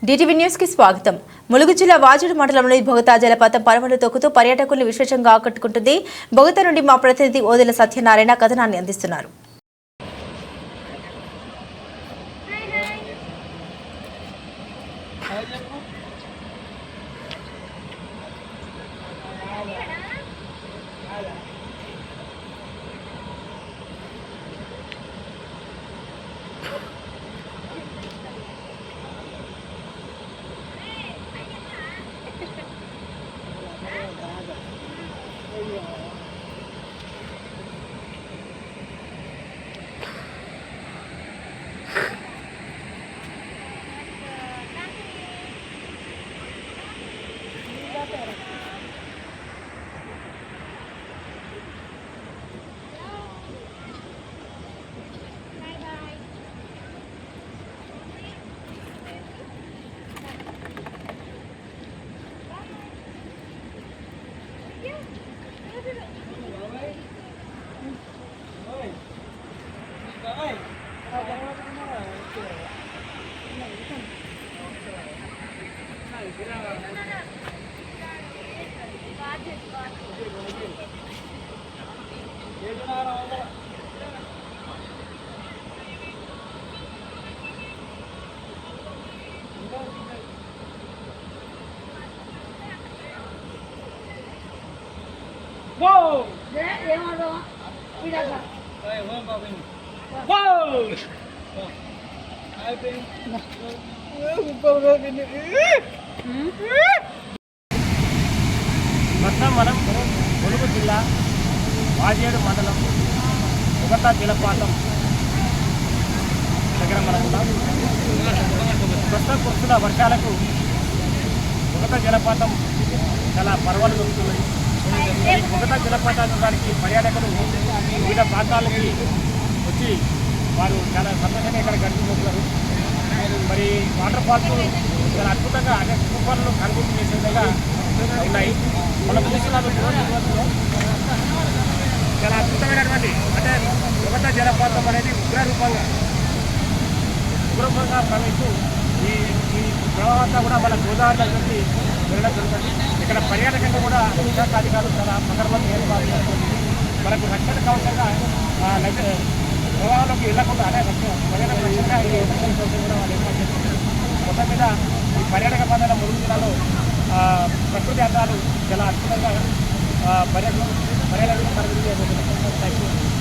DTV news కి స్వాగతం. ములుగు జిల్లా వాజేడు మండలంలోని బొగతా జలపాతం పరవళ్లు తొక్కుతూ పర్యాటకులను విశేషంగా ఆకట్టుకుంటుంది. బొగతా నుండి మా ప్రతినిధి ఓదెల సత్యనారాయణ కథనాన్ని అందిస్తున్నారు. Wow! మనం ములుగు జిల్లా వాజేడు మండలం బొగతా జలపాతం దగ్గర మనం ఉన్నాం. ప్రస్తుతం కురుస్తున్న వర్షాలకు బొగతా జలపాతం చాలా పర్వాలు దొరుకుతున్నాయి. బొగతా జలపాతం చూడడానికి పర్యాటకులు వివిధ ప్రాంతాలకి వచ్చి వారు చాలా సంతోషంగా ఇక్కడ గడిపిపోతున్నారు. మరి వాటర్ ఫాల్స్ చాలా అద్భుతంగా అనేక రూపాలను కనుగొని చేసే విధంగా ఉన్నాయి. మనకు చూస్తున్నారు చాలా అద్భుతమైనటువంటి అంటే బొగతా జలపాతం అనేది ఉగ్రరూపంగా ప్రవహిస్తూ ఈ ప్రవాహంతా కూడా మన గోదావరి నుంచి వెళ్ళడం జరుగుతుంది. ఇక్కడ పర్యాటకంగా కూడా విశాఖ అధికారులు చాలా సందర్భంగా ఏర్పాటు చేస్తుంది. మనకు రక్షణ కవచంగా ప్రవాహంలోకి వెళ్లకుండా అనే పర్యాటక రక్షణగా ఈ రక్షణ కవచం కూడా వాళ్ళు ఏర్పాటు చేస్తుంది. మొత్తం మీద ఈ పర్యాటక ప్రాంతాల ములుగు జిల్లాలో ప్రకృతి అందాలు చాలా అద్భుతంగా పర్యాటకులు పరిగణించబోతున్నారు.